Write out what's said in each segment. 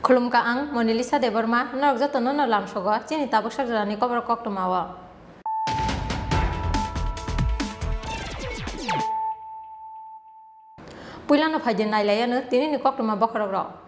Khulumka ang Monilisa Deborma norok jatono no lamsogo chini tabuk sarjani kobar koktomawa. Puilano phajin nailayano tini ni koktoma bokorok.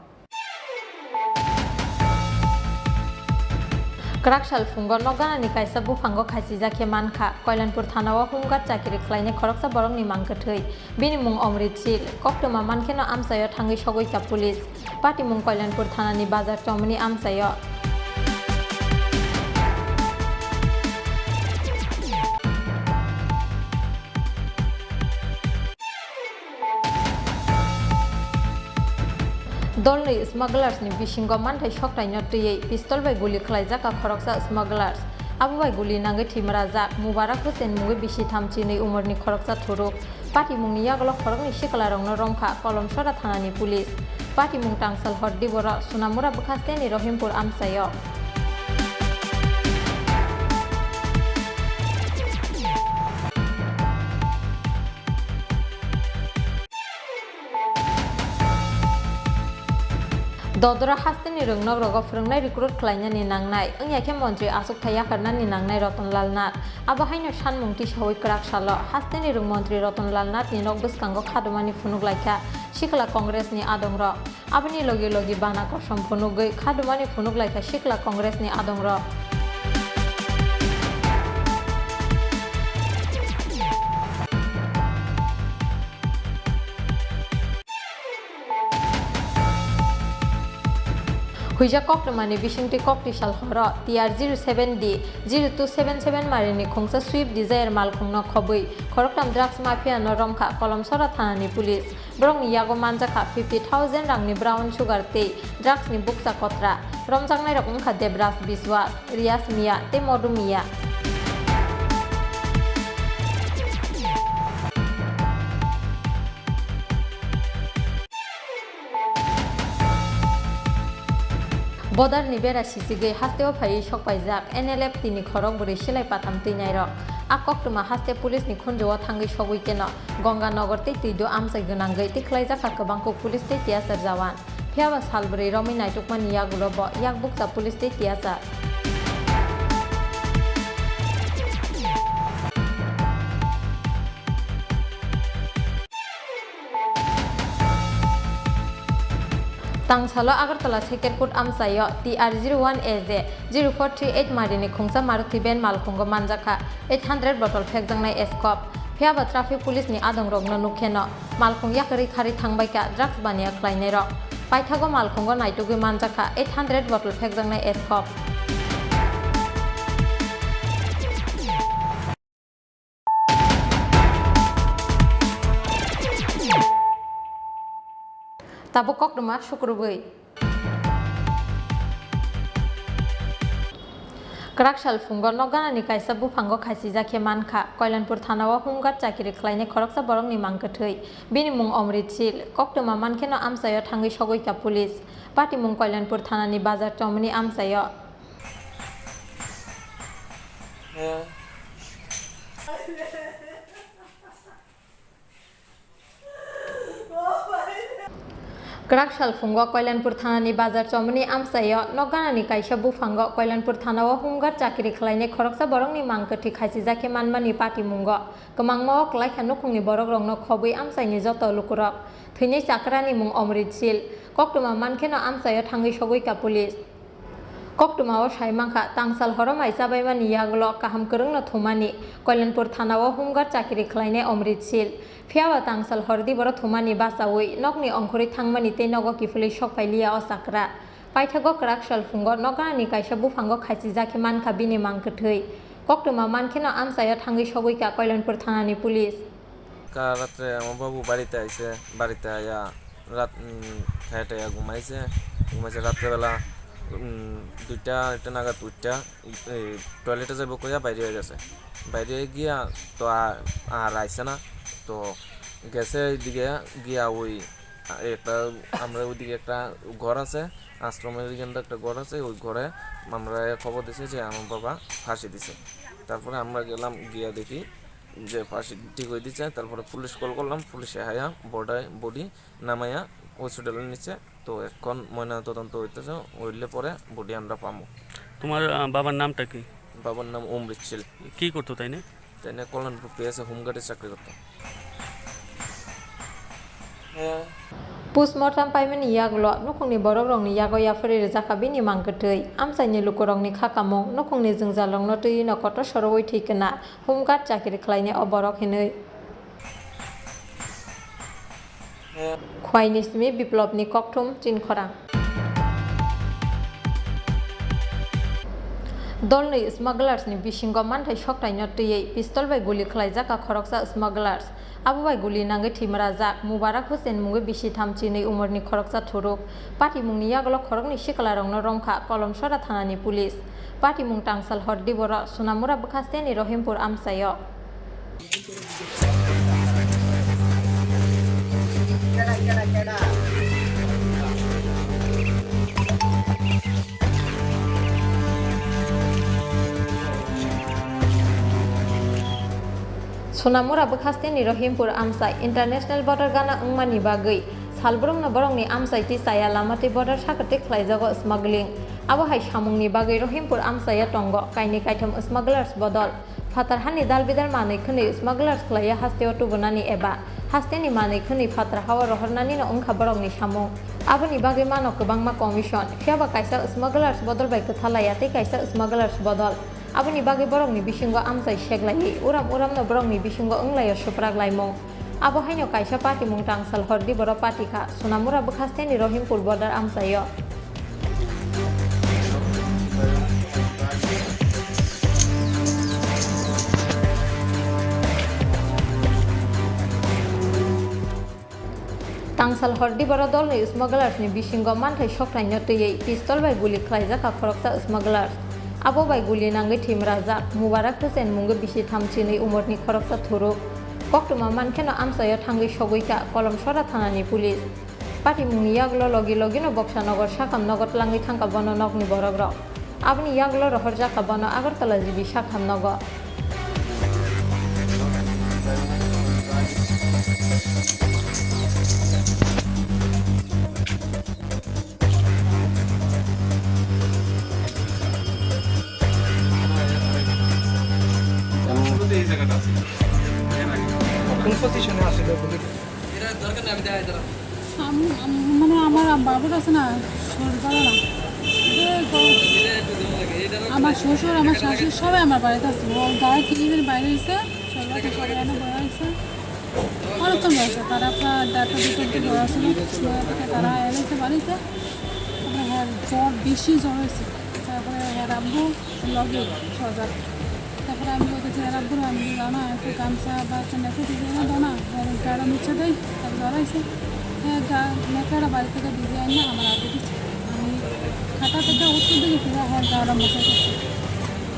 Krakshal fungo nogana ni kaisa bufango khasi jakhe manka Koilanpur thanawa hungat chakiri khlaine khoroksa borong ni mangkathei bini mung Omrit Sil koktoma mankeno amsayo thangi sogoi ka police pati mung Koilanpur thanani bazar chomni amsayo Dolni smugglers ni bisingo manthai soktaino tui pistol bai guli khlaijak ka khoroksa smugglers abu bai guli nangai thimrajak Mubarak Hussain mungi bisi thamchi ni umurni khoroksa thuruk pati mungni yaglo khorokni siklarongno rongkha kolomsora thanani police pati mung tangsal hoddi bora Sunamura bukhaste ni Rohimpur amsayo Dodora hasteni rungnok rogo phrangnai recruit khlaina ni nangnai ongyaखे मन्त्री आशोक थाया करना नि nangnai Ratanlal Nath abahaino sanmungti sawi kraksalo hasteni rung मन्त्री Ratanlal Nath ni nok bwskango khadumani phunuklaika Sikla Congress ni adongro abani logi logi bana kosom phunugoi khadumani phunuklaika Sikla Congress ni adongro Huija koktomani bisingti kokti sal horo TR07D 0277 marini khongsa Swift Desire malkhungno khobui khoroktam drugs mafia no romkha kolomsora thanani police brong ni yago manjaka 50,000 rangni brown sugar te drugs ni buksa kotra romjangnai rok ongkha Debras Biswas Rias Mia te Modu Mia Bodar ni bera sisige hasteo phai sokpaijak NLF tini khorok buri silai patam tinai rok akoktuma haste police ni khunjowa thangi sogui keno Ganganagar tei tuido amsai gonangai tikhlaijak kabangko police tei tiasar jawan phiaba salbri romi naitukmani yagulo bo yak bukta police tei tiasar Tangsalo Agartala Sekerkut amsayo TR01AZ 0438 marini khungsa Maruti Ben malkhungo manjaka 800 bottle phekjangnai escop phiaba traffic police ni adongrokno nukheno malkhung yakari khari thangbaika drugs bania khlainai rok paithago malkhungo naitugui manjaka 800 bottle phekjangnai escop Tabo kokdoma sukrubui Krakshal fungo nogana ni kaisa bufango khasi jakhe manka Koilanpur thanawa hungat chakiri khlaine khoroksa borong ni mangkathei bini mung Omrit Sil koktoma mankeno amsayo thangi sogoi ka police pati mung Koilanpur thanani bazar chomni amsayo Krakshal fungo Koilanpur thanani bazar chomni amsayo nogana ni kaisa bufango Koilanpur thanawa hungat chakiri khlaine khoroksa borong ni mangkathi khasi jakhe manmani pati mungo kamangma klaikha nukhungni borok rongno khobui amsaini joto lukurok thini chakrani mung Omrit Sil koktoma mankeno amsayo thangi sogoi ka police koktoma o saimangkha tangsal horomai chabaimani yaglo kaham kwrungno thumani Koilanpur thanawa hungat chakiri khlaine Omrit Sil phiaba tangsal hordi boro thumani basawi nokni ongkhori thangmani tei nogo kifuli sokpailia o chakra paithago Krakshal fungo nogani kaisa bufango khasi jakhe mankha bini mangkathei koktoma mankeno amsayo thangi sogoi ka Koilanpur thanani police রাত্রে আমার বাবু বাড়িতে আইছে বাড়িতে আয়া রাত খাইতে ঘুমাইছে রাত্রেবেলা 2টা নাগাদ উঠটা টয়লেটে যাবো কইয়া বাইরে হয়ে গেছে বাইরে গিয়া তো আর আইছে না তো গেছে এইদিকে গিয়া ওই একটা আমরা ওইদিকে একটা ঘর আছে আশ্রমের এখানে একটা ঘর আছে ওই ঘরে আমরা খবর দিছি যে আমার বাবা ফাঁসি দিছে তারপরে আমরা গেলাম গিয়া দেখি যে ফাঁসি ঠিক হয়ে দিচ্ছে তারপরে পুলিশ কল করলাম পুলিশে হায়া বডি নামাইয়া হসপিটালে নিচ্ছে। তো এখন ময়না তদন্ত হইতেছে, হইলে পরে বডি আমরা পাবো। তোমার বাবার নামটা কি? বাবার নাম অমৃত শীল। কি করতো তাই না? তাই না কল্যাণপুর পেয়েছে, হোমগার্ডে চাকরি করতো। Postmortem paimani yaglo nokongni borokrokni yagoya phari jakabini mangkatei amsaini lukorokni khakamung nokongni jungjalongno tui no koto sorowoi thikana homeguard chakri khlaine oborok hinui khwaini simi biplopni kokthum chinkhorang dolni smugglers ni bisingo manthai soktaino tui pistol bai guli khlaijaka khoroksa smugglers Abu bai guli nangai thimrajak Mubarak Hussein mungi bisi thamchini umurni khoroksa thuruk pati mungni yaglo khorokni shikalarongno rongkha kolomsora thanani police pati mung tangsal hordi bora Sonamura Bkhasteni Rohimpur amsayo Sonamura Bkhasteni Rohimpur amsai international border gana ungmani bagai salbrongno borongni amsai ti saya lamati border sakate khlaijago smuggling abo hai samungni bagai Rohimpur amsaya tongo kaini kaitam smugglers bodol fatarhani dalbidar manai khni smugglers khlaya hasteo tubunani eba hasteni manai khni fatra hawa rohornani no ungkha borongni samung aboni bagai mano kobangma commission khiaba kaisa smugglers bodol bai kathalaya te kaisa smugglers bodol Aboni bagai borongni bisingo amsai seglai uram no borongni bisingo unglayo supraglai abo haino kaisa pati mung tangsal hordi boro pati kha Sonamura Bkhasteni Rohimpur border amsayo Tangsal hordi boro dolni smugglers ni bisingo manthai soktaino tui pistol bai guli khlaijaka khoroksa smugglers Abo bai guli nangai thimrajak Mubarak Hussein mungi bisi thamchini umurni khoroksa thuruk koktuma mankheno amsayo thangai sogoika kolomsora thanani police pati mungni yaglo logi no Boksanagar Sakhamnagar langai thangka bono nokni borokrok aboni yaglo rohorjaka bono Agartala jibi Sakhamnagar মানে আমার বাবুর আছে না সরকার না আমার শ্বশুর আমার শাশুড়ি সবাই আমার বাড়িতে আছে গায়ে কিলিমের বাইরে হয়েছে সবাই সবাই এনে বড় হয়েছে অনেকক্ষণ বয়সে তারা আপনার ডাক্তার দুটো বড় ছিল তারা এনেছে বাড়িতে তারপরে হ্যাঁ জ্বর বেশি জ্বর হয়েছে তারপরে হ্যাঁ আব্বু লগে সজাগ তারপরে আমি বলতেছি আব্বুর আমি দাও না একটু গামছা বা একটা নেকো দিয়ে না দাও না গাড়া মুছে দেয় তার জ্বর হয়েছে হ্যাঁ নেকড়া বাড়ি থেকে ভিজে আনি না আমার আগে দিচ্ছে আমি খাতা থেকে উত্তর দিকে ফিরে হ্যাঁ গাড়া মুছে করছি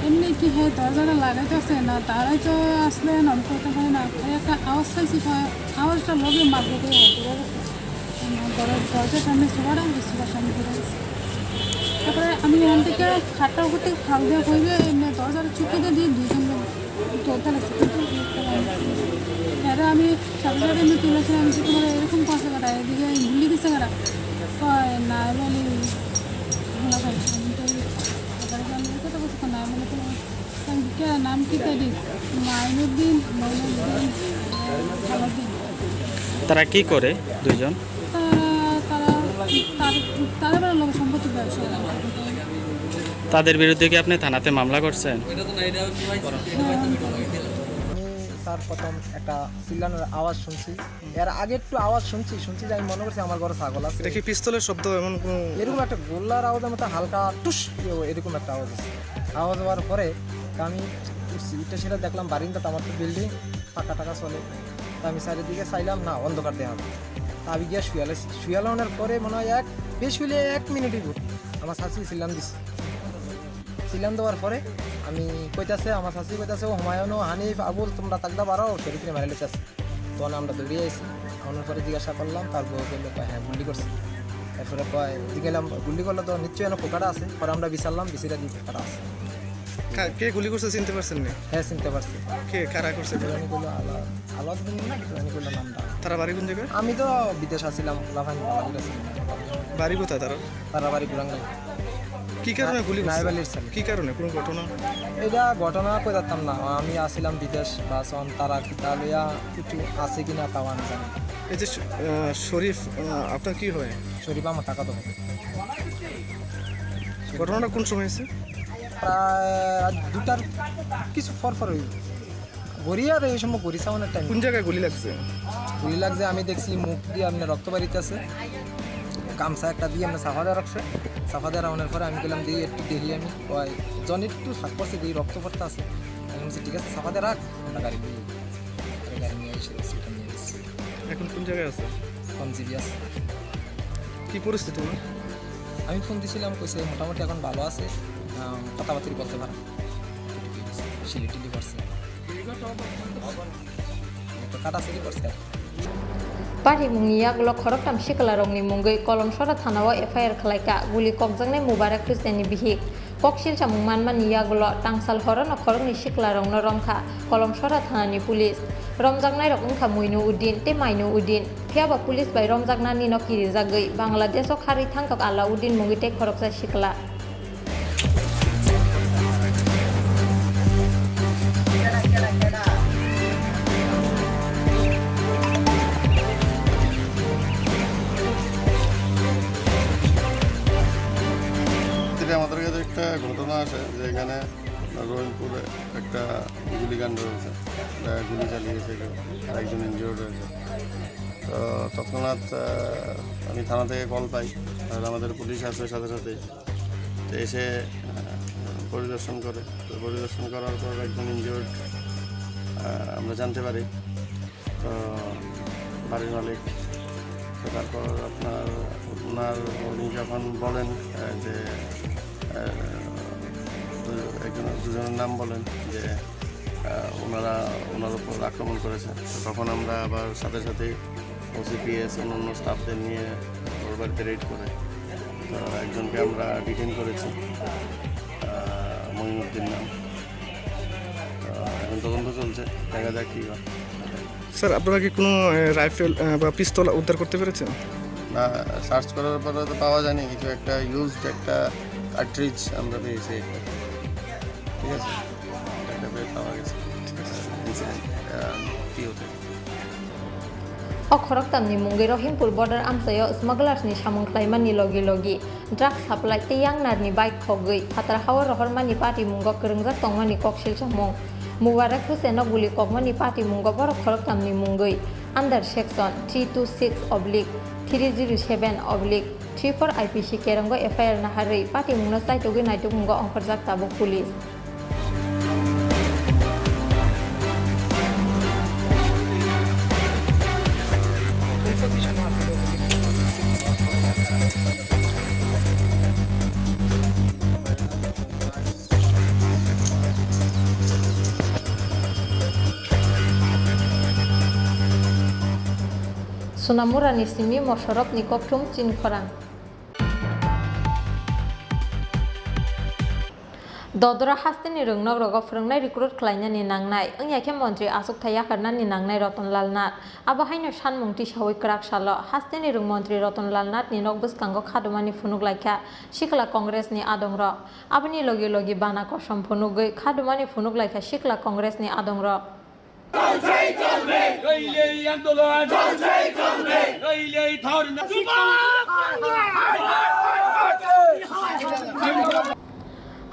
এমনি কি হ্যাঁ দরজাটা লাগাইতেছে না তারাই তো আসলে নন করতে পারে না একটা আওয়াজ পাইছি আওয়াজটা লগে মারবো করে দরজার সামনে শোয়াটা শোয়ার সামনে ঘুরে গেছে তারপরে আমি এখান থেকে খাটটা উপর থেকে ফাঁক দেওয়া করবে এমনি দরজাটা চুকিয়ে দিয়ে দুজন তোলতে লাগছে কিন্তু এরা আমি সাথে সাথে এমনি তুলেছিলাম আমি তোমার এরকম করছে কাটা এদিকে গুলি দিচ্ছে কাটা কয় না বলি ভোলা পাইছি তারপরে আমি কথা বলছি না বলে কে নাম কি তারি মাইনুদ্দিন সালাউদ্দিন তারা কি করে দুইজন? তারা লোক সম্পত্তি ব্যবসা তাদের বিরুদ্ধে কি আপনি থানাতে মামলা করছেন? স্যার প্রথম একটা চিল্লানোর আওয়াজ শুনছি এর আগে একটু আওয়াজ শুনছি যে আমি মনে করছি আমার ঘরে ছাগল আছে। এটা কি পিস্তলের শব্দ এমন কোনো? এরকম একটা গোল্লার আওয়াজের মতো হালকা টুস এরকম একটা আওয়াজ আছে। আওয়াজ হওয়ার পরে আমি উঠছি এটা সেটা দেখলাম বারিন্দাতে আমার তো বিল্ডিং ফাঁকা টাকা চলে তা আমি চারিদিকে চাইলাম না অন্ধকার দেওয়া হবে তা আমি গিয়ে শুয়ালানোর পরে মনে হয় বেশ হইলে 1 মিনিটই আমার শাশি সিলাম দেওয়ার পরে আমি কইতাছে আমার শাশি কইতাছে ও হুমায়ুন হানিফ আবুল তোমরা তাকদা বাড়াও শরীফে মারে লেতেছে তখন আমরা দৌড়িয়ে আইছি আমার পরে জিজ্ঞাসা করলাম তারপর বললো হ্যাঁ গুলি করছি তারপরে গেলাম গুলি করলে তো নিশ্চয়ই পোকাটা আছে পরে আমরা বিচারলাম বিচিরা দিয়ে পোকাটা আছে কে গুলি করছে চিনতে পারছেন না? হ্যাঁ চিনতে পারছি। কে কারা করছে? আমি করলো আলাদ না আমি করলো নামটা। তারা বাড়ি কোন জায়গায়? আমি তো বিদেশ আসছিলাম লাফানি বাড়ি কোথায় তারা? তারা বাড়ি গুরাঙ্গাই। কি কারণে গুলি করছে? নাইবালির ছেলে। কি কারণে? কোন ঘটনা? এটা ঘটনা কই জানতাম না, আমি আসছিলাম বিদেশ বা তারা কি তালিয়া কিছু আছে কিনা তাও আমি জানি। এই যে শরীফ আপনার কি হয়? শরীফ আমার টাকা দেবো। ঘটনাটা কোন সময় হয়েছে? প্রায় 2টার কিছু পর গড়িয়ার এই সময় গড়ি সাউনের টাইম। কোন জায়গায় গুলি লাগছে? গুলি লাগছে আমি দেখছি মুখ দিয়ে আপনি রক্ত বাড়িতে আছে, গামছা একটা দিয়ে আপনি সাফা দেওয়া রাখছে। সাফা দেওয়া রাউনের পরে আমি গেলাম দিয়ে একটু দেখি, আমি ওই জন একটু শাক করছে দিয়ে রক্ত পড়তে আছে। আমি বলছি ঠিক আছে সাফা দিয়ে রাখ, আমরা গাড়ি নিয়ে এসে সিটটা নিয়ে এসেছি। এখন কোন জায়গায় আছে? কমজিবি আছে। কি পরিস্থিতি ওনার? আমি ফোন দিয়েছিলাম, কইছে মোটামুটি এখন ভালো আছে, কথাবার্তি বলতে পারে, সিলিটিলি করছে, একটু কাটাছিলি করছে। Pari mungia glo khorok tam shikala rongni mungai kolom sora thanawa FIR khlaika guli kokjangnai Mubarak Hussaini bihik koksil chamung manmani ya glo tangsal horon khorok ni shikla rongno romkha kolom sora thanani pulis romjaknai rok ungkha muinu udin te mainu udin phiaba pulis bai romjaknani no kirijagoi Bangladesh o khari thangkak Alauddin mungi te khoroksa shikla আমাদের কাছে একটা ঘটনা আছে যে এখানে রহিমপুরে একটা গুলিকাণ্ড হয়েছে, গুলি চালিয়েছে কেউ, আর একজন ইনজিওর্ড হয়েছে। তো তৎক্ষণাৎ আমি থানা থেকে কল পাই, আর আমাদের পুলিশ আসে সাথে সাথে, তো এসে পরিদর্শন করে। তো পরিদর্শন করার পর একজন ইনজিওর্ড আমরা জানতে পারি, তো বাড়ির মালিক। তো তারপর উনি যখন বলেন যে দুজনের নাম বলেন যে ওনার উপর আক্রমণ করেছে, তখন আমরা আবার সাথে সাথেই OCPS অন্য স্টাফদের নিয়ে ওর বাড়িতে রেড করে তো একজনকে আমরা ডিটেইন করেছি, মঈনুদ্দিন নাম। এখন তদন্ত চলছে, দেখা যাক কী হয়। স্যার আপনারা কি কোনো রাইফেল বা পিস্তল উদ্ধার করতে পেরেছেন? না, সার্চ করার পরে তো পাওয়া যায়নি, কিছু একটা ইউজড একটা কার্ট্রিজ আমরা পেয়েছি, ঠিক আছে, একটা বের পাওয়া গেছে incident পিওতে। Khorok tamni mungai Rohimpur border amsayo smugglers ni samung khlaimani logi drug supply te yang narni bike khogoi phatar hawar rohormani party mungo krungjak tongmani koksil chamung Mubarak Hussain guli kokmani party mungo bor khorok tamni mungai under section 326/307/34 IPC kerango FIR na harei party mungno saitogi naituk mungo ongkorjak tabuk police Sunamurani simi moshorop ni koktum chin khorang Dodora hasteni rungnog rogo frungnai recruit khlainani nangnai angya khe montri Asuk Thayakharnani nangnai Ratonlal Nath abahaino sanmung tisawui krak salo hasteni rung montri Ratonlal Nath ni nok bwskango khadumani phunuk laikha Sikla Congress ni adongrok aboni logi bana kosom phunugoi khadumani phunuk laikha Sikla Congress ni adongrok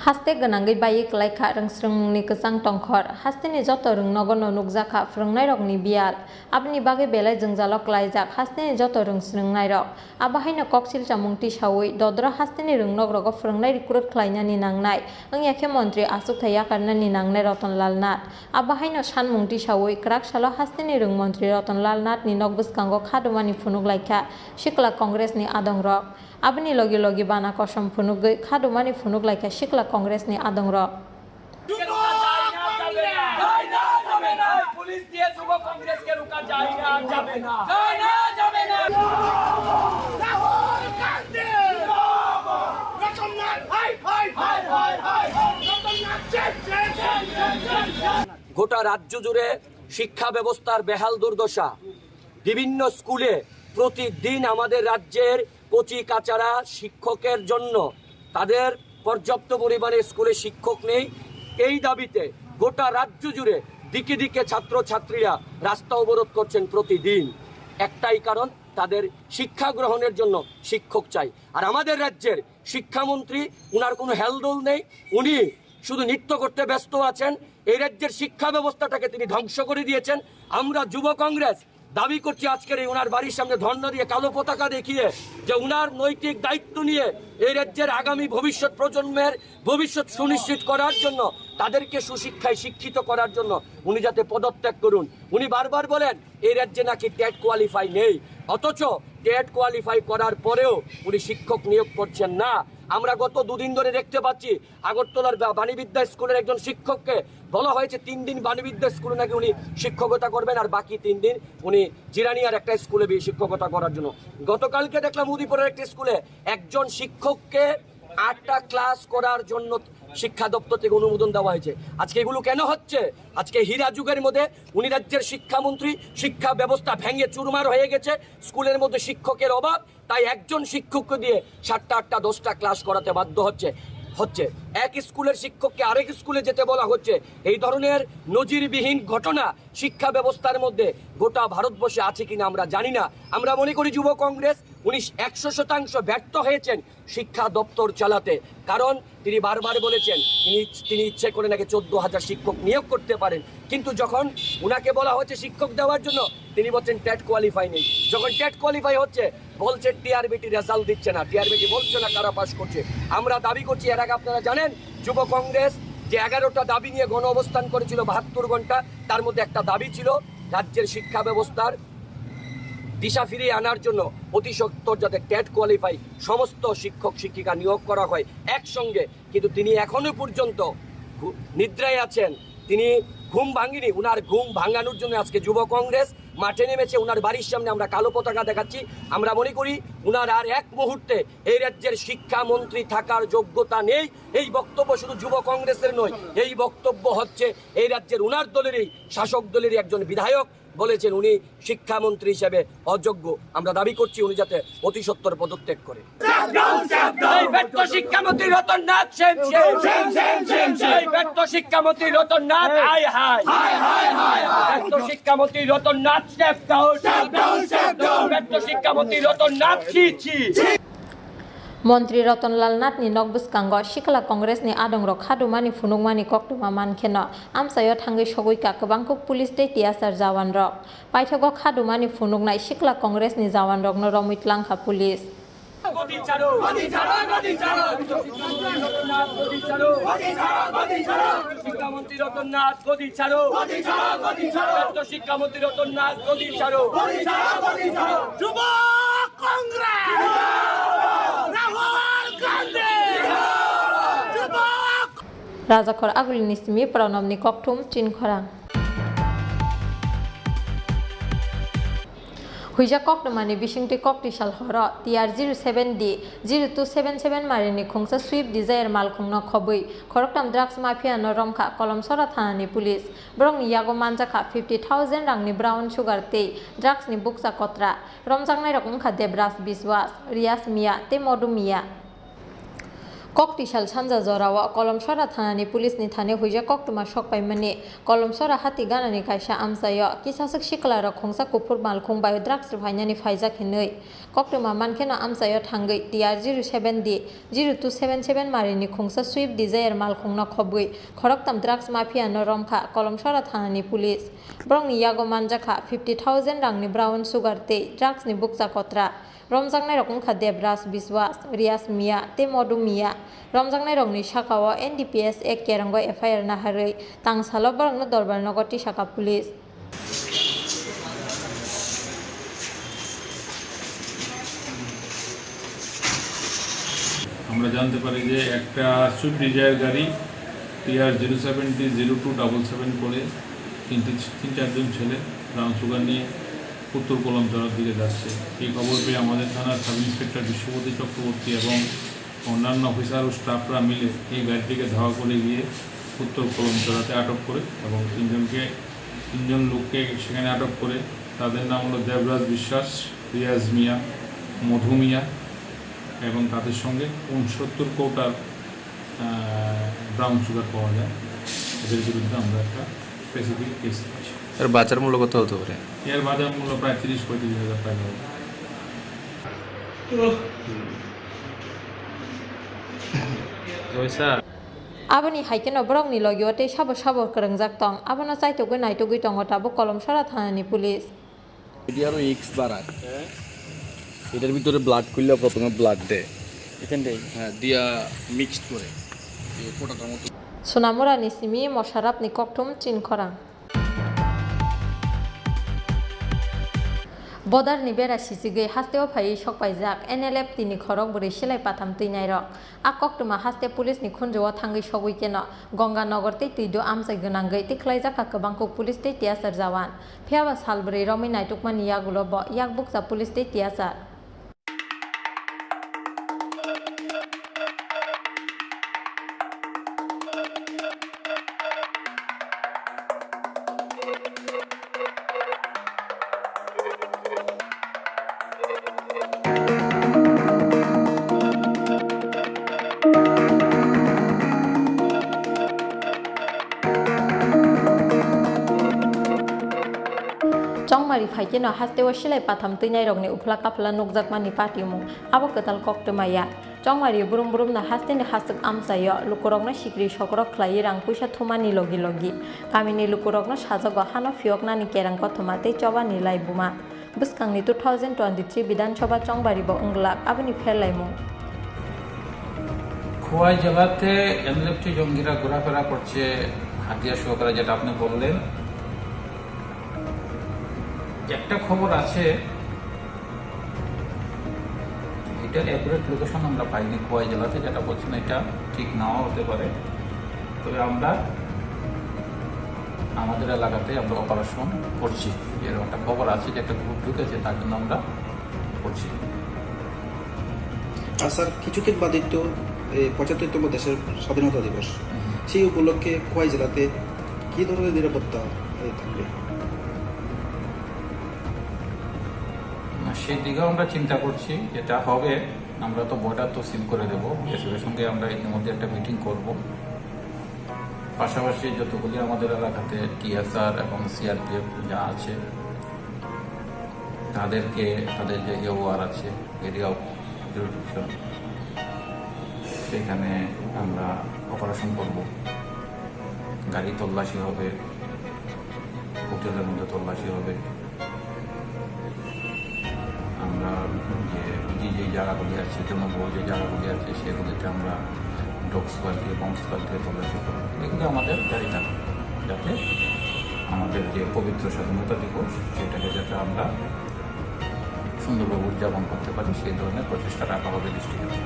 Haste ganangai bayi kelaika rengsrengni kesang tongkhor hasteni joto rung nogono nukjaka frungnai rokni bial abni bage belai jengjalok klaijak hasteni joto rengsrengnai rok abahaino koksil chamung tisaui dodra hasteni rungnog rogo frungnai recruit khlainani nangnai angya khe montri Asuk Thayakharnani nangnai Ratonlal Nath abahaino sanmung tisaui krak salo hasteni rung montri Ratonlal Nath ni nok bwskango khadumani phunuk laikha Sikla Congress ni adongrok abni logi bana kosom phunugoi khadumani phunuk laikha Sikla Congress ni adongrok police दिए सुबह कांग्रेस के रुका जाएगा जाबे ना लाहौर कांग्रेस रतननाथ हाय रतननाथ গোটা রাজ্য জুড়ে শিক্ষা ব্যবস্থার বেহাল দুর্দশা। বিভিন্ন স্কুলে প্রতিদিন আমাদের রাজ্যের কচি কাচারা শিক্ষকের জন্য তাদের পর্যাপ্ত পরিমাণে স্কুলে শিক্ষক নেই। এই দাবিতে গোটা রাজ্য জুড়ে দিকে দিকে ছাত্রছাত্রীরা রাস্তা অবরোধ করছেন প্রতিদিন। একটাই কারণ, তাদের শিক্ষা গ্রহণের জন্য শিক্ষক চাই। আর আমাদের রাজ্যের শিক্ষামন্ত্রী, উনার কোনো হেলদোল নেই, উনি শুধু নৃত্য করতে ব্যস্ত আছেন। এই রাজ্যের শিক্ষা ব্যবস্থাটাকে তিনি ধ্বংস করে দিয়েছেন। আমরা যুব কংগ্রেস দাবি করছি আজকের এই উনার বাড়ির সামনে ধর্ণা দিয়ে কালো পতাকা দেখিয়ে যে উনার নৈতিক দায়িত্ব নিয়ে এই রাজ্যের আগামী ভবিষ্যৎ প্রজন্মের ভবিষ্যৎ সুনিশ্চিত করার জন্য, তাদেরকে সুশিক্ষায় শিক্ষিত করার জন্য উনি যাতে পদত্যাগ করুন। উনি বারবার বলেন এই রাজ্যে নাকি টেট কোয়ালিফাই নেই, অথচ টেট কোয়ালিফাই করার পরেও উনি শিক্ষক নিয়োগ করছেন না। আমরা গত দুদিন ধরে দেখতে পাচ্ছি আগরতলার বাণীবিদ্যা স্কুলের একজন শিক্ষককে বলা হয়েছে 3 দিন বাণীবিদ্যা স্কুলে নাকি উনি শিক্ষকতা করবেন, আর বাকি 3 দিন উনি জিরানিয়ার একটা স্কুলে শিক্ষকতা করার জন্য। গতকালকে দেখলাম উদয়পুরের একটা স্কুলে একজন শিক্ষককে 8টা ক্লাস করার জন্য শিক্ষা দপ্তর থেকে অনুমোদন দেওয়া হয়েছে। আজকে এগুলো কেন হচ্ছে? আজকে হীরা যুগের মধ্যে উনি রাজ্যের শিক্ষামন্ত্রী, শিক্ষা ব্যবস্থা ভেঙে চুরমার হয়ে গেছে, স্কুলের মধ্যে শিক্ষকের অভাব, তাই একজন শিক্ষককে দিয়ে 7টা 8টা 10টা ক্লাস করাতে বাধ্য হচ্ছে। এক স্কুলের শিক্ষককে আরেক স্কুলে যেতে বলা হচ্ছে। এই ধরনের নজিরবিহীন ঘটনা শিক্ষা ব্যবস্থার মধ্যে গোটা ভারতবর্ষে আছে কিনা আমরা জানি না। আমরা মনে করি যুব কংগ্রেস 100% ব্যর্থ হয়েছেন শিক্ষা দপ্তর চালাতে, কারণ তিনি বারবার বলেছেন তিনি ইচ্ছে করে নাকি 14,000 শিক্ষক নিয়োগ করতে পারেন, কিন্তু যখন উনাকে বলা হচ্ছে শিক্ষক দেওয়ার জন্য তিনি বলছেন টেট কোয়ালিফাই নেই। যখন টেট কোয়ালিফাই হচ্ছে বলছে টিআরবিটি রেজাল্ট দিচ্ছে না, টিআরবিটি বলছে না কারা পাস করছে। আমরা দাবি করছি, এর আগে আপনারা জানেন যুব কংগ্রেস যে 11টা দাবি নিয়ে গণ অবস্থান করেছিল 72 ঘন্টা, তার মধ্যে একটা দাবি ছিল রাজ্যের শিক্ষা ব্যবস্থার দিশা ফিরিয়ে আনার জন্য অতি সত্বর যাতে টেট কোয়ালিফাই সমস্ত শিক্ষক শিক্ষিকা নিয়োগ করা হয় একসঙ্গে। কিন্তু তিনি এখনো পর্যন্ত নিদ্রায় আছেন, তিনি ঘুম ভাঙিনি। উনার ঘুম ভাঙানোর জন্য আজকে যুব কংগ্রেস মাঠে নেমেছে। উনার বাড়ির সামনে আমরা কালো পতাকা দেখাচ্ছি। আমরা মনে করি উনার আর এক মুহূর্তে এই রাজ্যের শিক্ষামন্ত্রী থাকার যোগ্যতা নেই। এই বক্তব্য শুধু যুব কংগ্রেসের নয়, এই বক্তব্য হচ্ছে এই রাজ্যের উনার দলেরই, শাসক দলেরই একজন বিধায়ক বলেছেন উনি শিক্ষামন্ত্রী হিসেবে অযোগ্য। আমরা দাবি করছি উনি যাতে অতি সত্বর পদত্যাগ করে। শিক্ষামন্ত্রী রতন নাথ শিক্ষামন্ত্রী রতন নাথ শিক্ষামন্ত্রী রতন নাথ শিক্ষামন্ত্রী রতন নাথ মন্ত্রী রতনলাল নাথনি নকবুসকাঙ্গ শিকলা কংগ্রেসনি আদংরক খাদুমানি ফুনুকমানি কক্টুমা মানखेन আমসাयो थांगै सगैका गोबांखौ पुलिस दै टियासार जावान रक पाइथागो खादुमानि फुनुकनाय शिकला कংগ্রেসनि जावान रकनो रमितलांखा पुलिस শিক্ষামন্ত্রী রতন নাথ গদি ছাড়ো, শিক্ষামন্ত্রী রতন নাথ গদি ছাড়ো, যুব কংগ্রেস राजाखर आगुलिनि सिमी प्रणबनि कक्थुम चिनखरां हुइजा कक्टमानि बिसिंटि कक्टिसाल हर टिआर 07D 0277 मारिनि खुंसा स्विफ्ट डिजायर मालखुंनो खबै खरकटाम ड्राग्स माफिया न रमखा कलमसरा थानानि पुलिस ब्रंनि यागो मानजाखा 50,000 रांनि ब्राउन सुगार ते ड्राग्सनि बुकसा कत्रा रमजांनाय रकमखा देबराज बिश्वास रियाज मिया ते मधु मिया कक्टिसाल सानजा जराव कलमसरा थानानि पुलिसनि थाने हुइजा कक्टुमा सकपाइमानि कलमसरा हाति गानानि कायसा आमसायो किसासक सिकलार खुंसा कुफुर मालखुं बायो ड्राग्स फाइनानि फाइजाखिनै कक्टुमा मानखेन आमसायो थांगै टिआर 07D 0277 मारिनि खुंसा स्विफ्ट डिजायर मालखुंनो खबै खरकटाम ड्राग्स माफिया न रमखा कलमसरा थानानि पुलिस ब्रंनि यागो मानजाखा 50,000 रांनि ब्राउन सुगार ते ड्राग्सनि बुकजा कत्रा रमजांनाय रकमखा देबराज बिश्वास रियाज मिया ते मधु मिया रमजांनाय रंगनि साखाव NDPS 1 केरंग FIR नाहारै तांसाल बरंनो दरबार नगरति साखा पुलिस আমরা জানতে পারি যে একটা সুইফট ডিজায়ার গাড়ি টিআর 07D 0277 করে তিন চারজন ছেলে ব্রাউন সুগার নিয়ে উত্তর কলমচড়ার দিকে যাচ্ছে। এই খবর পেয়ে আমাদের থানার সাব ইন্সপেক্টর বিশ্বপতি চক্রবর্তী এবং অন্যান্য অফিসার ও স্টাফরা মিলে এই গাড়িটিকে ধাওয়া করে গিয়ে উত্তর কলমচড়াতে আটক করে এবং তিনজন লোককে সেখানে আটক করে। তাদের নাম হলো দেবরাজ বিশ্বাস, রিয়াজ মিয়া, মধু মিয়া এবং তাদের সঙ্গে 69 কৌটার ব্রাউন সুগার পাওয়া যায়। এদের বিরুদ্ধে আমরা একটা স্পেসিফিক কেস দিচ্ছি। এর বাজার মূল্য কত হতে পারে? এর বাজার মূল্য প্রায় 30-35 হাজার টাকা হবে। Abani haikeno borok ni logiote sabo kerengjak tong abono saitogui naitogui tongo tabo Kolomsora thanani police. এটি আরো এক্স বাড়ায়, এটার ভিতরে ব্লাড করলে প্রথমে ব্লাড দেয় এখানটাই, হ্যাঁ দিয়া মিক্সড করে ফোটাটার মতো। Sonamura ni simi mosharap ni koktum chin khorang. Bodar ni bera sisigi hasteo phai sokpaijak NLF tini khorok buri silai patham tuinai rok a koktuma haste police ni khunjoa thangi sogui keno Ganganagar tei tuido amsai gonangai tiklaijak ka kabangko police tei tiasar jawan phiaba salbri romi naitukmani yagulo bo yakbuksa police tei tiasar Chongmari phaikeno hasteo silai patham tuinai rokni ufla kapla nukjakmani patimung abo ketal koktumaya Chongmari burum na hasteni hasuk amsayo lukurokno sikri sokrok khlai rang puisa thumani logi kamini lukurokno sajago hano fioknani kerang kothoma tei chobani laibuma buskangni 2023 বিধান সভা চংবারি bo unglak aboni pherlaimung Khowai জেলাতে NLFT জঙ্গিরা ঘোরাফেরা করছে হাতিয়ার সহকারে, যেটা আপনি বললেন। একটা খবর আছে, এটার অ্যাকুরেট লোকেশন আমরা পাইনি খোয়াই জেলাতে, যেটা বলছেন এটা ঠিক নাও হতে পারে। তবে আমরা আমাদের এলাকাতে আমরা অপারেশন করছি, এরকম একটা খবর আছে যে একটা গ্রুপ ঢুকেছে, তার জন্য আমরা করছি। আর স্যার কিছুদিন বাদে তো 75তম দেশের স্বাধীনতা দিবস, সেই উপলক্ষে খোয়াই জেলাতে কী ধরনের নিরাপত্তা থাকবে? সেই দিকেও আমরা চিন্তা করছি, যেটা হবে আমরা তো বর্ডার তো সিল করে দেবো, এসবের সঙ্গে আমরা ইতিমধ্যে একটা মিটিং করব। পাশাপাশি যতগুলি আমাদের এলাকাতে টিএসআর এবং সিআরপিএফ যা আছে তাদেরকে তাদের যে ইউআর আছে এরিয়া অফ জুরিডিকশন, সেখানে আমরা অপারেশন করব। গাড়ি তল্লাশি হবে, হোটেলের মধ্যে তল্লাশি হবে। আমরা যে জায়গাগুলি আছে, তৃণমূল যে জায়গাগুলি আছে সেগুলিতে আমরা ডগ স্কোয়াড দিয়ে বম্ব স্কোয়াড দিয়ে তল্লাশি করব। এগুলো আমাদের জারি থাকবে, যাতে আমাদের যে পবিত্র স্বাধীনতা দিবস সেটাকে যাতে আমরা সুন্দরভাবে উদযাপন করতে পারি, সেই ধরনের প্রচেষ্টা রাখা হবে ডিস্ট্রিক্টে।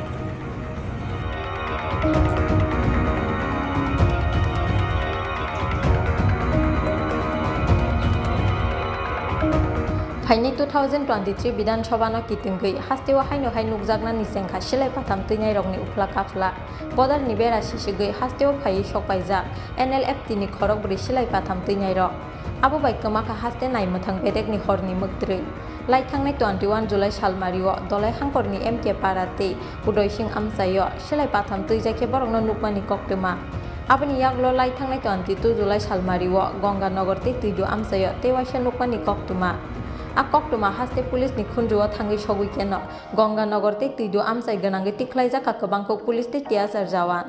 Phaini 2023 বিধান সভা no kitungui hasteo haino hai nukjakna ni sengkha silai patham tuinai rokni ufla kapla bodar ni bera sisigui hasteo phai sokpaijak NLF tini khorok bri silai patham tuinai rok abo bai kemaka haste nai muthang bedek ni horni muktrui laithangnai 21 July salmario dolai hangkorni MK parate Udoy Singh amsayo silai patham tuijakhe borokno nukmani koktuma aboni yaklo laithangnai 22 July salmario Ganganagar te tuido amsayo tewaisa nukmani koktuma Koktuma haste police ni khunjoa thangi sogui keno Ganganagar te tuido amsai ganangi tiklaijak kabangko police te tiasar jawan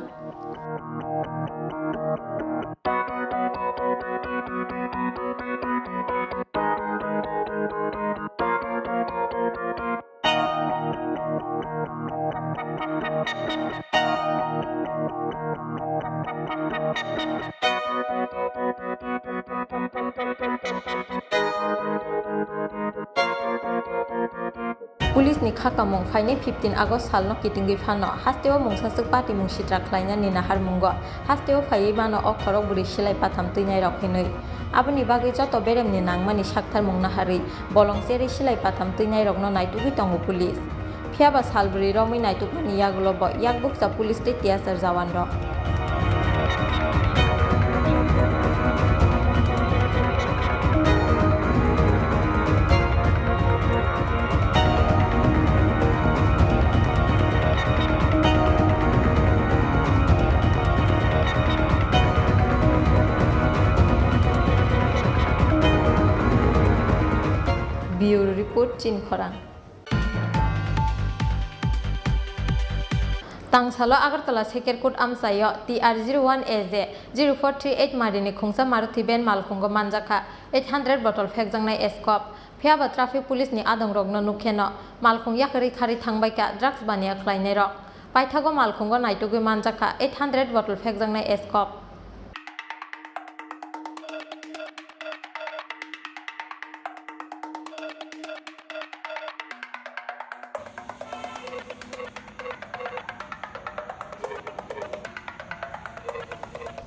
Police ni khakamung phaine 15 August salno kitingi phano hasteo mungsasuk pati mungsitra khlaina ni nahar mungo hasteo phai mano okhorok buri silai patham tuinai rok hinoi aboni bagi joto beremni nangmani sakthar mungna hari bolong seri silai patham tuinai rok no naitugui tongo police phiaba salburi romi naitukmani yagulo bo yakbuksa police te tiasar jawan rok bureau report চিনখরা Tangsalo Agartala Sekerkut Amsayo TR01AZ 0438 Marini Khungsa Maruti Ben Malkhungo Manjaka 800 bottle Fekjangnai Escop Phiaba traffic police ni Adong Rogno Nukheno Malkhung Yakari Khari Thangbaika drugs bania Klainai Rok Paithago Malkhungo Naitugui Manjaka 800 bottle Fekjangnai Escop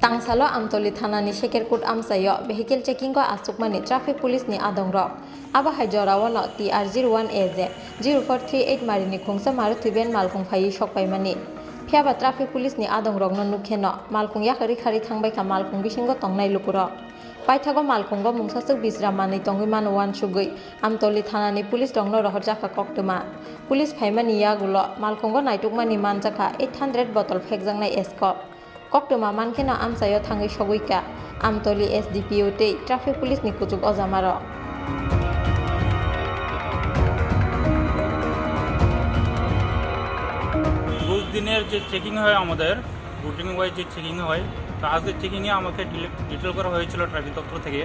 Tangsalo Amtoli Thanani Sekerkut Amsayo vehicle checking ko asukmani traffic police ni Adong Rok Aba Hajorawano TR01AZ 0438 Marini Khungsa Maruti Ben Malkhung Phai Shokpaimani Phiaba traffic police ni Adong Rok no nukheno Malkhung Yakari Khari Thangbaika Malkhung bisingo tongnai lukuro Paithago Malkhungo Mungsasuk Bisramani Tongimano Wan Sugui Amtoli Thanani police rongno rohorjaka koktuma Police phaimani yagulo Malkhungo naitukmani manjaka 800 bottle Fekjangnai Escop Koktuma mankena amsayo thangai soguika Amtoli SDPO te traffic police ni kujuk ojamaro রোজ দিনের যে checking হয় আমাদের routine wise যে checking হয় তো আজকে চেকিংয়ে আমাকে detail করা হয়েছিল ট্রাফিক দপ্তর থেকে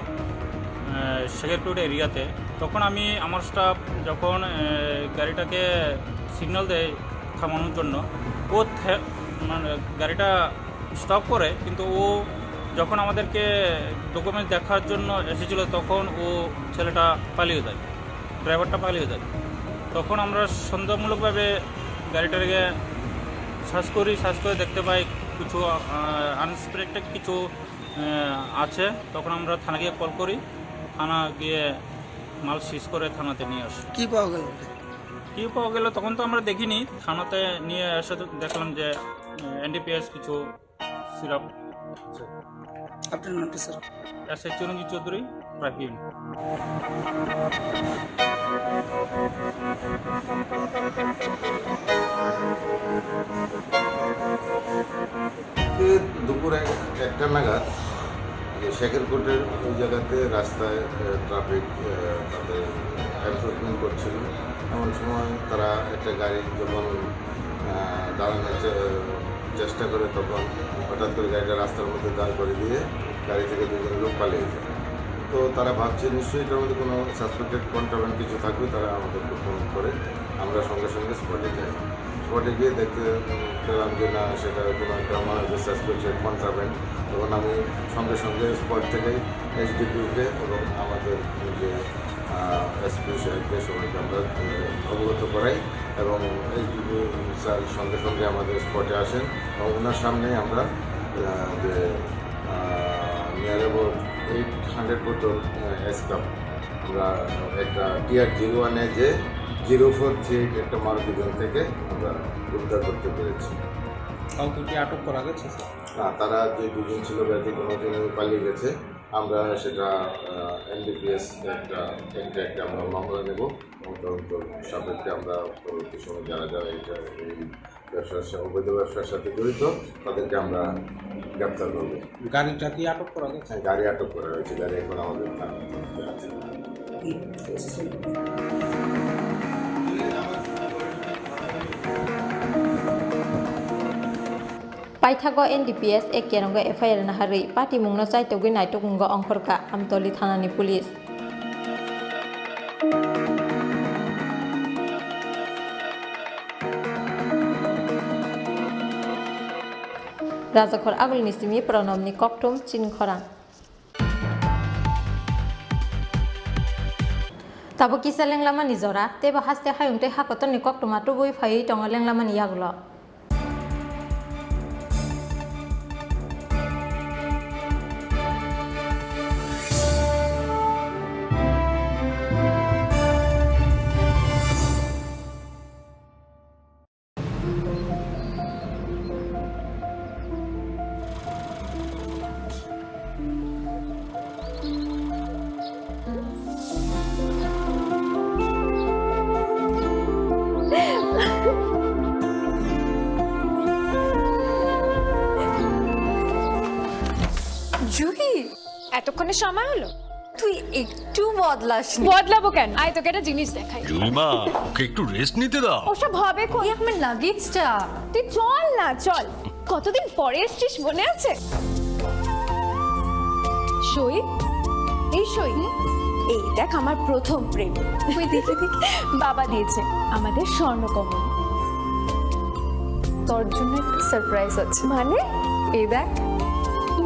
শেখেরপুর এরিয়াতে তখন আমি আমার স্টাফ যখন গাড়িটাকে সিগন্যাল দেয় থামানোর জন্য ও মানে গাড়িটা স্টপ করে কিন্তু ও যখন আমাদেরকে ডকুমেন্টস দেখার জন্য এসেছিল তখন ও ছেলেটা পালিয়ে যায় ড্রাইভারটা পালিয়ে যায় তখন আমরা সন্দেহমূলকভাবে গাড়িটাকে সার্চ করে দেখতে পাই কিছু আনএক্সপেক্টেড কিছু আছে তখন আমরা থানা গিয়ে কল করি থানা গিয়ে মাল সিজ করে থানাতে নিয়ে আসি কি পাওয়া গেল তখন তো আমরা দেখিনি থানাতে নিয়ে এসে দেখলাম যে এনডিপিএস কিছু সিরাপ আছে আপনার নামটা স্যার এসআই চিরঞ্জিত চৌধুরী ট্রাফিক দুপুরে 1টা নাগাদ শেখেরকোটের ওই জায়গাতে রাস্তায় ট্রাফিক তাদের এনফোর্সমেন্ট করছিল এমন সময় তারা একটা গাড়ি যখন দাঁড়ানোর চেষ্টা করে তখন হঠাৎ করে গাড়িটা রাস্তার মধ্যে দাঁড় করে দিয়ে গাড়ি থেকে দুজন লোক পালিয়ে যায় তো তারা ভাবছে নিশ্চয়ই এটার মধ্যে কোনো সাসপেক্টেড কন্ট্রাব্যান্ড কিছু থাকবে তারা আমাদেরকে ফোন করে আমরা সঙ্গে সঙ্গে স্পটে যাই স্পটে গিয়ে দেখতে পেলাম যে না সেটা কোনো একটা আমার সাসপেক্টেড কন্ট্রাব্যান্ড তখন আমি সঙ্গে সঙ্গে স্পট থেকেই এইচডিপিউকে এবং আমাদের যে এসপি সাহেবকে সবাইকে আমরা অবগত করাই এবং এইচডিপি স্যার সঙ্গে সঙ্গে আমাদের স্পটে আসেন এবং ওনার সামনে আমরা যে নিয়ার অ্যাবাউট 800 বোতল এসকাপ আমরা একটা TR01 যে 0438 একটা মারুতি ভ্যান থেকে আমরা উদ্ধার করতে পেরেছি। কাউকে কি আটক করা গেছে? না, তারা যে দুজন ছিল ব্যক্তি কোনো পালিয়ে গেছে আমরা সেটা এনডিপিএস একটা আমরা মামলা নেব এবং তদন্ত সাপেক্ষে আমরা পরবর্তী সময় যারা এটা এই ব্যবসার অবৈধ ব্যবসার সাথে জড়িত তাদেরকে আমরা গ্রেপ্তার করবো। গাড়িটা কি আটক করা গেছে? হ্যাঁ, গাড়ি আটক করা হয়েছে, গাড়ি এখন আমাদের আছে। Paithago NDPS ekkeronggo FIR na hari pati mungno chaitogui naitokunggo ongkhorka Amtoli thanani police Rajakhor Agul Nisimi Pranobni Koktum Chinkhora Tabo kisa lenglama nijora teba haste hayungte hakotoni koktuma tubui phai tongo lenglama niyagulo Juhi এতক্ষণে সময় হলো তুই একটু বদলাস বদলাবো কেন? আয় তোকে একটা জিনিস দেখাই। জুলিমা ওকে একটু রেস্ট নিতে দাও। ওসব হবে কোন? আমার লাগেজটা। তুই চল না, চল। কতদিন পরে এসেছিস, মনে আছে? সই, এই সই, এই দেখ আমার প্রথম প্রেম। তুই দেখে দেখ, বাবা দিয়েছে আমাদের স্বর্ণকমল। তোর জন্য সারপ্রাইজ আছে। মানে? এই দেখ।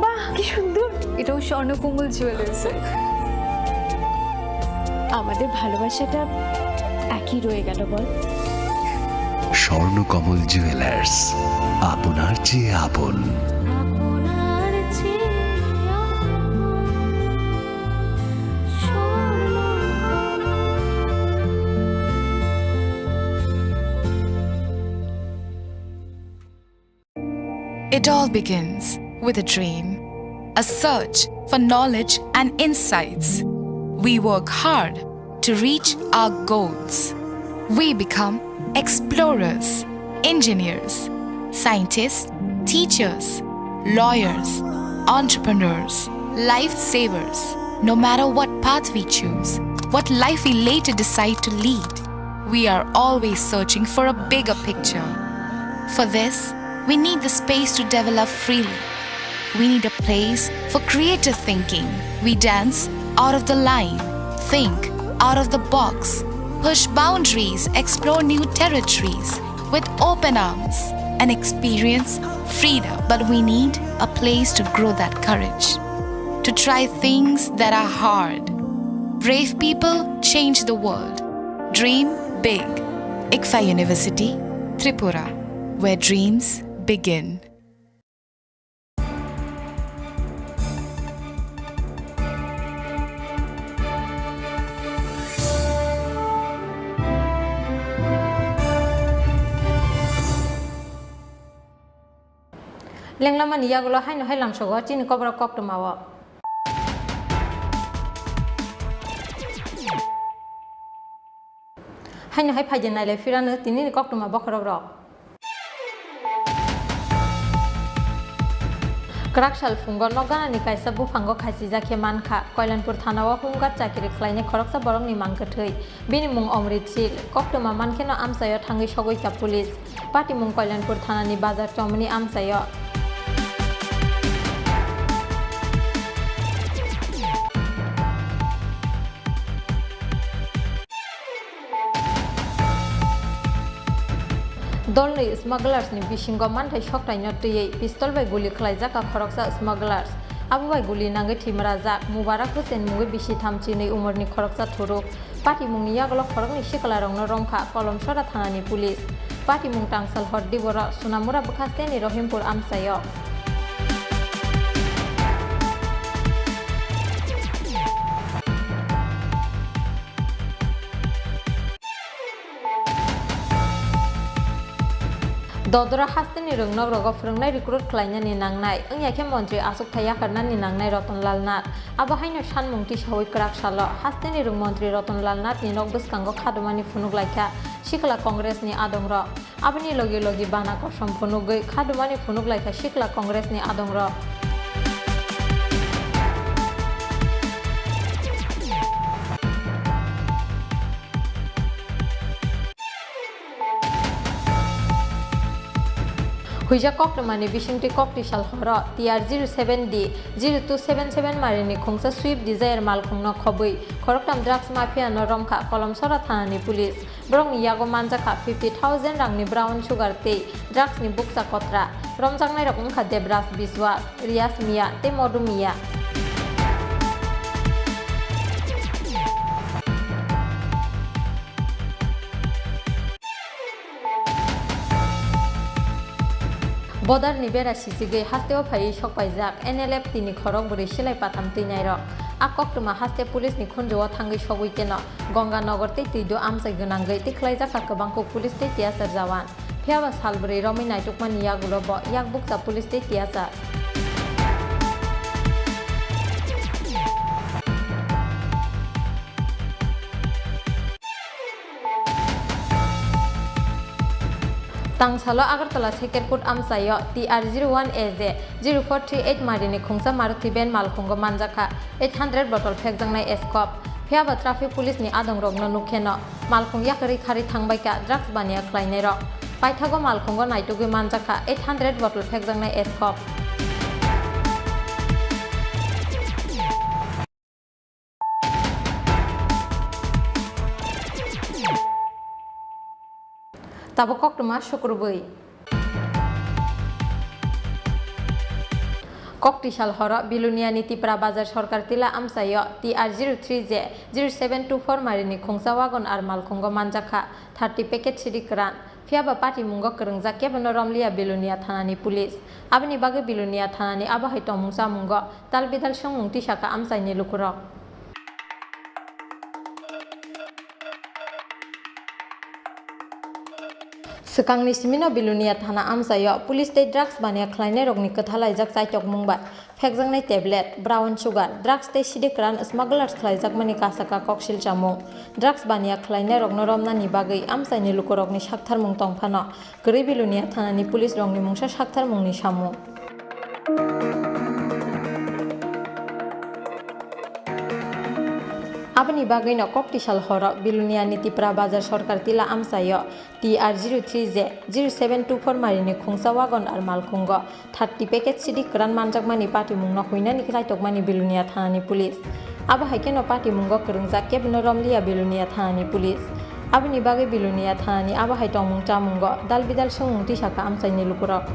বাহ কি সুন্দর। এটাও স্বর্ণকমল জুয়েলার্সে। আমাদের ভালোবাসাটা একই রয়ে গেল বল। স্বর্ণকমল জুয়েলার্স, আপনার চেয়ে আপন। It all begins with a dream, a search for knowledge and insights. We work hard to reach our goals. We become explorers, engineers, scientists, teachers, lawyers, entrepreneurs, lifesavers. No matter what path we choose, what life we later decide to lead, we are always searching for a bigger picture. For this, we need the space to develop freely. We need a place for creative thinking. We dance out of the line, think out of the box, push boundaries, explore new territories with open arms and experience freedom. But we need a place to grow that courage, to try things that are hard. Brave people change the world. Dream big. ICFA University, Tripura, where dreams begin. Leng lama ni yagulo hai no hai lam sogo chin kobra kok to mawa. Hai no hai phajen nai le firana tini ni kok to ma bokrok rok. Krakshal fungo nogana ni kaisa bufango khaisi jakhe mankha Koilanpur thanawa humgar chakiri khlaine khoroksa borok ni mangkathei bini mung Omrit Sil koktoma mankheno amsayo thangi sogoi ka police pati mung Koilanpur thanani bazar chomni amsayo Dolni smugglers ni bisingo manthai soktai notiyei pistol bai guli khlaijaka khoroksa smugglers abu bai guli nangai thimrajak Mubarak Hussein mungi bisi thamchi nei umorni khoroksa thuruk pati mungni yaglo khorokni sikala rongno rongkha Kolomsora thanani police pati mung tangsal hoddi bora Sunamura Bukhaste Rohimpur amsayo Dodora hasteni rungnog rogo frungnai recruit khlainani nangnai ongya Montri Asuk Thaya karnani nangnai Ratonlal Nath abo haino sanmungti sawai Kraksalo hasteni rung Montri Ratonlal Nath ni nok buskango khadumani phunuk laikha Sikla Congress ni adongro aboni logi logi bana kosom phunugoi khadumani phunuk laikha Sikla Congress ni adongro Huija Koktomani Bishingti Kokti Shalhora TR 07D 0277 Marini Khongsa Swift Desire Malkhongno Khobui Khoroktam Drugs Mafia no Rongkha Kolomsora Thanani Police Brong Yago Manjaka 50,000 Rangni Brown Sugar Tei Drugs ni Buksa Kotra Romjangnai Rok Ongkha Debras Biswas Rias Mia te Modu Mia Bodar ni bera sisige hasteo phai sokpaijak NLF tini khorok buri silai patham tinai rok akok tuma haste police ni khunjoa thangai sogui keno Ganganagar tei tido amsai gonangai tiklaijak kabangko police tei tiasar jawan phiaba salburi romi naitukmani yagulo bo yakbukta police tei tiasar Tangsalo Agartala Sekerput Amsayo TR01AZ 0438 Marini Khungsa Maruti Ben Malkhungo Manjaka 800 bottle Phekjangnai Escop Phiaba traffic police ni adong rokno nukheno Malkhung yakari khari thangbaika drugs bania khlainai rok Paithago Malkhungo naitugi Manjaka 800 bottle Phekjangnai Escop Tabokok Tuma Shukrubui Koktishal Horo Bilunia Nitipra Bazar Sorkar Tila Amsayo TR03J 0724 Marini Khungsa Wagon ar Malkhungo Manjaka 30 packet Sidikran Phiaba Pati Mungo Kerengja Kebeno Romlia Bilunia Thanani Police Abni Bage Bilunia Thanani Abahai Tomungsa Mungo Talbidal Shongmung Tishaka Amsaini Lukurok Sekangni simino Bilunia Thana Amsayo Police State Drugs Bania Khlainai rokni Kathalai-jak Chaitok Mungbai Phekjangnai tablet brown sugar drugs tei sidikran smugglers khlaijak mani kasaka koksil chamung drugs bania khlainai rokno romnani bagui amsaini lukorokni sakthar mung tongphano gori Bilunia Thanani police rokni mungsa sakthar mungni samung Abni bagui no Koktishal Horo Bilunia Nitipra Bazar Sorkar Tila Amsayo TR03J 0724 Marini Khungsa Wagon ar Malkhungo 30 packet Sidikran Manjakmani Pati Mungno Huinani Kraitokmani Bilunia Thanani Police Abahai keno Pati Mungo Kerengja Kebeno Romlia Bilunia Thanani Police Abni bagui Bilunia Thanani Abahai Tongmung Chamungo Dalbidal Shongmung Tishaka Amsaini Lukurok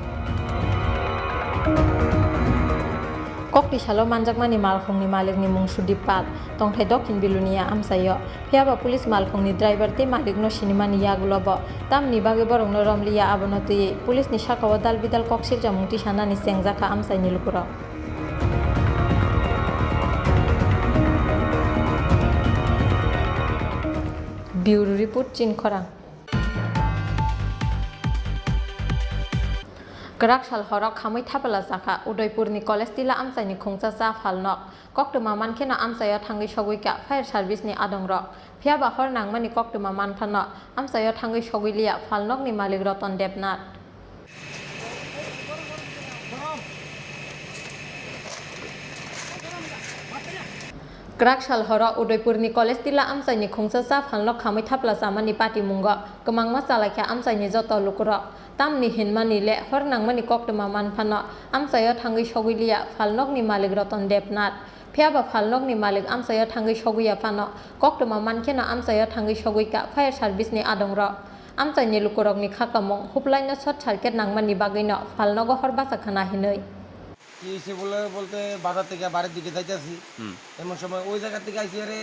Koktishalo Manjakmani Malkhungni malikni mung Sudipal tongthai Dokhin Bilunia Amsayo Phiaba police Malkhungni driver te malikno sinimani yagulobo tamni bage borongno romliya abono tui police ni sakao dalbidal koksil jamung tisanani sengjaka amsaini lukuro Bureau Report Chinkhorang Karakshal Horok Khamui Thapala Jaka Udaipurni College Tila Amsaini Khungsa Cha Phalnok Koktuma Mankheno Amsayo Thangui Soguika Fire Service ni Adongrok Phiaba Hor Nangmani Koktuma Manphano Amsayo Thangui Soguilia Phalnok ni Malik Roton Debnath Karakshal Horo Udaipurni College Tila Amsaini Khungsa Cha Phalnok Khamui Thapala Jamani Pati Mungo Kemangma Chalakha Amsaini Joto Lukurok Tamni Hinmani le Hor Nangmani Koktuma Manphano Amsayo Thangui Soguilia Phalnok ni Malik Roton Debnath Phiaba Phalnok ni Malik Amsayo Thangui Soguia Phano Koktuma Mankheno Amsayo Thangui Soguika Fire Service ni Adongrok Amsaini Lukurok ni Khakamung Huplaino Short Circuit Nangmani Bagino Phalnogo Hor Basakhana Hinoi কি এসে বলতে বাজার থেকে বাড়ির দিকে যাইতেছি এমন সময় ওই জায়গা থেকে আইসি আরে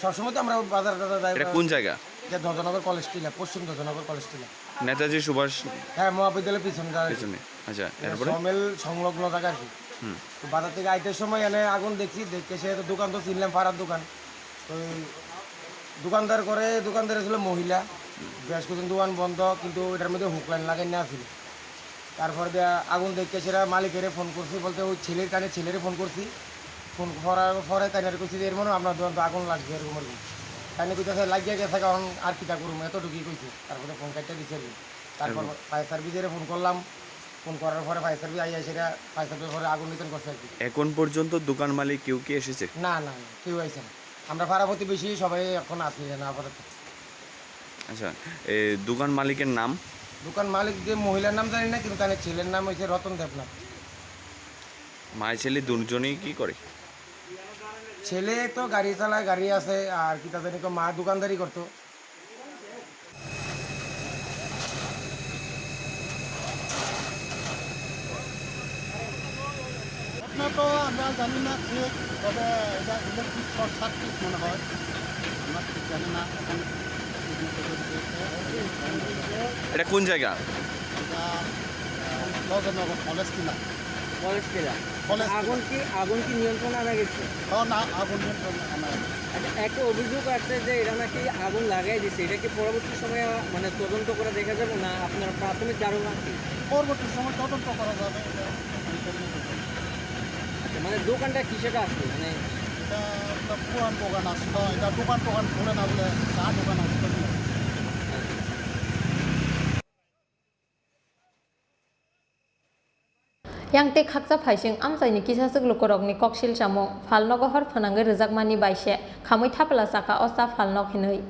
সবসময় তো আমরা বাজার যাই এটা কোন জায়গা এটা ধ্বজনগর কলেজ টিলা পশ্চিম ধ্বজনগর কলেজ টিলা নেতাজি সুভাষ হ্যাঁ মহাবিদ্যালয়ের পিছনে আচ্ছা এরপরে সমেল সংলগ্ন জায়গা আর কি তো বাজার থেকে আইতে সময় এনে আগুন দেখছি দেখে সে তো দোকান তো চিনলাম পাড়ার দোকান তো দোকানদার ছিল মহিলা বেশ কিছুদিন দোকান বন্ধ কিন্তু এটার মধ্যে হুক লাইন লাগাই না ছিল তারপর আগুন দেখে সেটা মালিকের ফোন করছি বলতে ওই ছেলের ফোন করছি ফোন করার পরে তাই কইছি যে এর মনে আপনার দোকান তো আগুন লাগছে এরকম আর কি তাই কইতেছে লাগিয়ে গেছে কারণ আর কিটা করুম এতটুকুই কইছি তারপরে ফোন কাটটা দিচ্ছে তারপর ফায়ার সার্ভিসের ফোন করলাম ফোন করার পরে ফায়ার সার্ভিস আইয়া সেটা ফায়ার সার্ভিস পরে আগুন নিয়ন্ত্রণ করছে আর কি এখন পর্যন্ত দোকান মালিক কেউ কি এসেছে না কেউ আইছে না আমরা পাড়া প্রতিবেশী সবাই এখন আসি না আপাতত আচ্ছা এই দোকান মালিকের নাম দোকান মালিক যে মহিলার নাম জানি না কিন্তু তার ছেলের নাম হচ্ছে রতন দেবনাথ মায়ের ছেলে দুজনেই কি করে ছেলে তো গাড়ি চালায় গাড়ি আছে আর কি তাদের মা দোকানদারি করতো আপনার তো আমরা জানি না ঠিক তবে এটা ইলেকট্রিক শর্ট সার্কিট মনে হয় আমরা ঠিক জানি না এটা কোন জায়গা এটা নগর কলেজ কিনা আগুন কি নিয়ন্ত্রণ আনা গেছে না আগুন নিয়ন্ত্রণ আনা একটা অভিযোগ আছে যে এটা নাকি আগুন লাগাই দিচ্ছে এটা কি পরবর্তী সময়ে মানে তদন্ত করে দেখা যাবে না আপনার প্রাথমিক ধারণা কি পরবর্তী সময় তদন্ত করা যাবে মানে দোকানটা কিসেটা আসছে মানে এটা একটা পুরান দোকান আসলো এটা দোকান খুলে না বলে চা দোকান আসলো yang te khaksa phaising amsaini kisasuk lukorokni koksil samung phalnogo hor phanange rejakmani baise khamui thapala saka osa phalnok hinui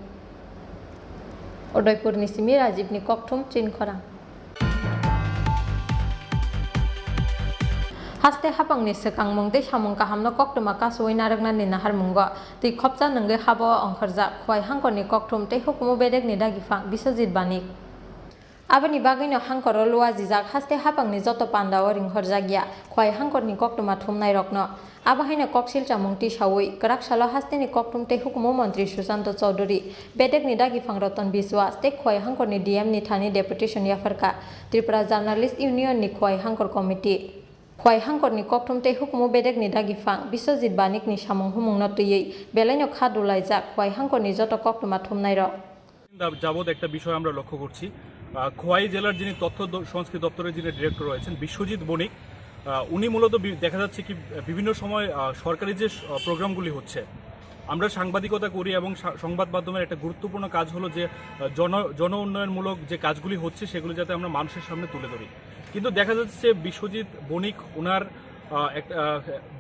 Udaipurni Simi Rajibni kokthum Chinkhora Haste hapangni sekang mungte samung kahamno koktuma kasoi narakna ni nahar mungo tui khopcha nangge habo ongkharja khwai hangkorni kokthum te hukumu bedek ni dagifang Biswajit Banik Abani bagino hangkoro luwa jijak haste hapangni joto pandao ringhorjagya khwai hangkorni koktuma thumnai rokno abahaina koksil chamungti sawui karaksalo hasteni koktumte hukumu mantri Susanto Chaudhary bedek ni dagifang Ratan Biswas te khwai hangkorni DM ni thani deputation yafarka Tripura Journalist Union ni khwai hangkor committee khwai hangkorni koktumte hukumu bedek ni dagifang Biswajit Banik ni samung humungno tuyei belaino khadulaijak khwai hangkorni joto koktuma thumnai rok যাবত একটা বিষয় আমরা লক্ষ্য করছি খোয়াই জেলার যিনি তথ্য সংস্কৃতি দপ্তরের যিনি ডিরেক্টর রয়েছেন বিশ্বজিৎ বণিক উনি মূলত দেখা যাচ্ছে কি বিভিন্ন সময় সরকারি যে প্রোগ্রামগুলি হচ্ছে আমরা সাংবাদিকতা করি এবং সংবাদ মাধ্যমের একটা গুরুত্বপূর্ণ কাজ হলো যে জন উন্নয়নমূলক যে কাজগুলি হচ্ছে সেগুলি যাতে আমরা মানুষের সামনে তুলে ধরি কিন্তু দেখা যাচ্ছে বিশ্বজিৎ বণিক ওনার একটা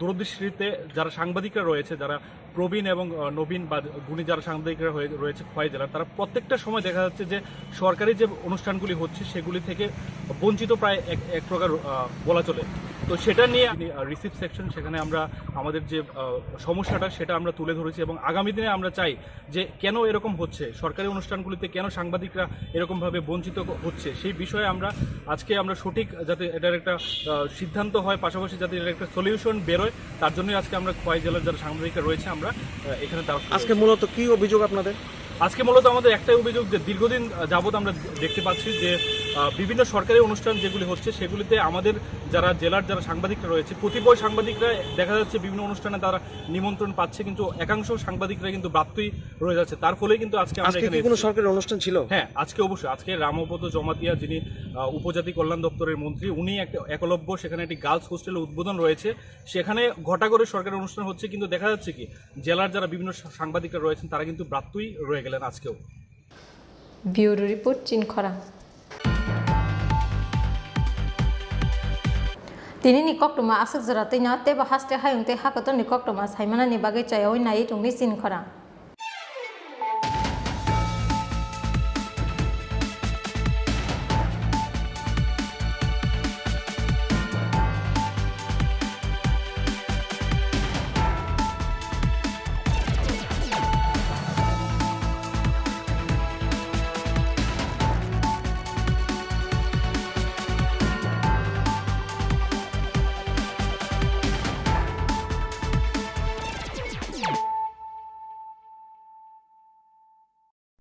দূরদৃষ্টিতে যারা সাংবাদিকরা রয়েছে যারা প্রবীণ এবং নবীন বা গুণী যারা সাংবাদিকরা রয়েছে খোয়াই জেলার তারা প্রত্যেকটা সময় দেখা যাচ্ছে যে সরকারি যে অনুষ্ঠানগুলি হচ্ছে সেগুলি থেকে বঞ্চিত প্রায় এক প্রকার বলা চলে তো সেটা নিয়ে রিসিভ সেকশন সেখানে আমরা আমাদের যে সমস্যাটা সেটা আমরা তুলে ধরেছি এবং আগামী দিনে আমরা চাই যে কেন এরকম হচ্ছে সরকারি অনুষ্ঠানগুলিতে কেন সাংবাদিকরা এরকমভাবে বঞ্চিত হচ্ছে সেই বিষয়ে আজকে আমরা সঠিক যাতে এটার একটা সিদ্ধান্ত হয় পাশাপাশি যাতে এর একটা সলিউশন বেরোয় তার জন্যই আজকে আমরা খোয়াই জেলার যারা সাংবাদিকরা রয়েছে আমরা এখানে আজকে মূলত কি অভিযোগ আপনাদের আজকে মূলত আমাদের একটাই অভিযোগ যে দীর্ঘদিন যাবৎ আমরা দেখতে পাচ্ছি যে বিভিন্ন সরকারি অনুষ্ঠান যেগুলি হচ্ছে সেগুলিতে আমাদের যারা জেলার যারা সাংবাদিকরা রয়েছে কতিপয় সাংবাদিকরা দেখা যাচ্ছে বিভিন্ন অনুষ্ঠানে তারা নিমন্ত্রণ পাচ্ছে কিন্তু একাংশ সাংবাদিকরা কিন্তু বাধ্যই রয়ে যাচ্ছে তার ফলে কিন্তু আজকে আমরা এখানে কোনো সরকারি অনুষ্ঠান ছিল হ্যাঁ আজকে অবশ্যই আজকে রামপদ জমাতিয়া যিনি উপজাতি কল্যাণ দপ্তরের মন্ত্রী উনি একটা একলব্য সেখানে একটি গার্লস হোস্টেলের উদ্বোধন রয়েছে সেখানে ঘটা করে সরকারি অনুষ্ঠান হচ্ছে কিন্তু দেখা যাচ্ছে কি জেলার যারা বিভিন্ন সাংবাদিকরা রয়েছেন তারা কিন্তু বাধ্যই রয়ে গেলেন আজকেও ব্যুরো রিপোর্ট চিনখরা তিনি ni koktoma asuk jara teina te ba haste hayung te hakaton ni koktoma saimana ni bagai chayoi nai tungni চিনখরা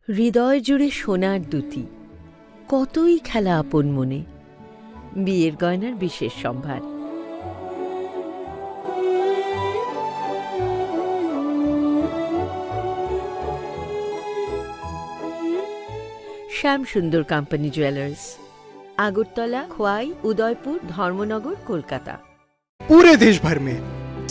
হৃদয় জুড়ে সোনার দুটি কতই খেলা আপন মনে বিয়ের গয়নার বিশেষ সম্ভার শ্যামসুন্দর কোম্পানি জুয়েলার্স আগরতলা খোয়াই उदयपुर धर्मनगर कोलकाता पूरे देश भर में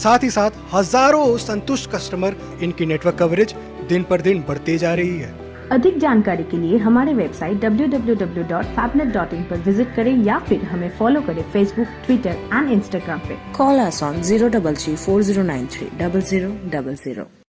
साथ ही साथ हजारों संतुष्ट कस्टमर इनकी नेटवर्क कवरेज दिन पर दिन बढ़ती जा रही है अधिक जानकारी के लिए हमारे वेबसाइट www.fabnet.in पर विजिट करें या फिर हमें फॉलो करें फेसबुक, ट्विटर एंड इंस्टाग्राम पे। Call us on 033 4093 0000.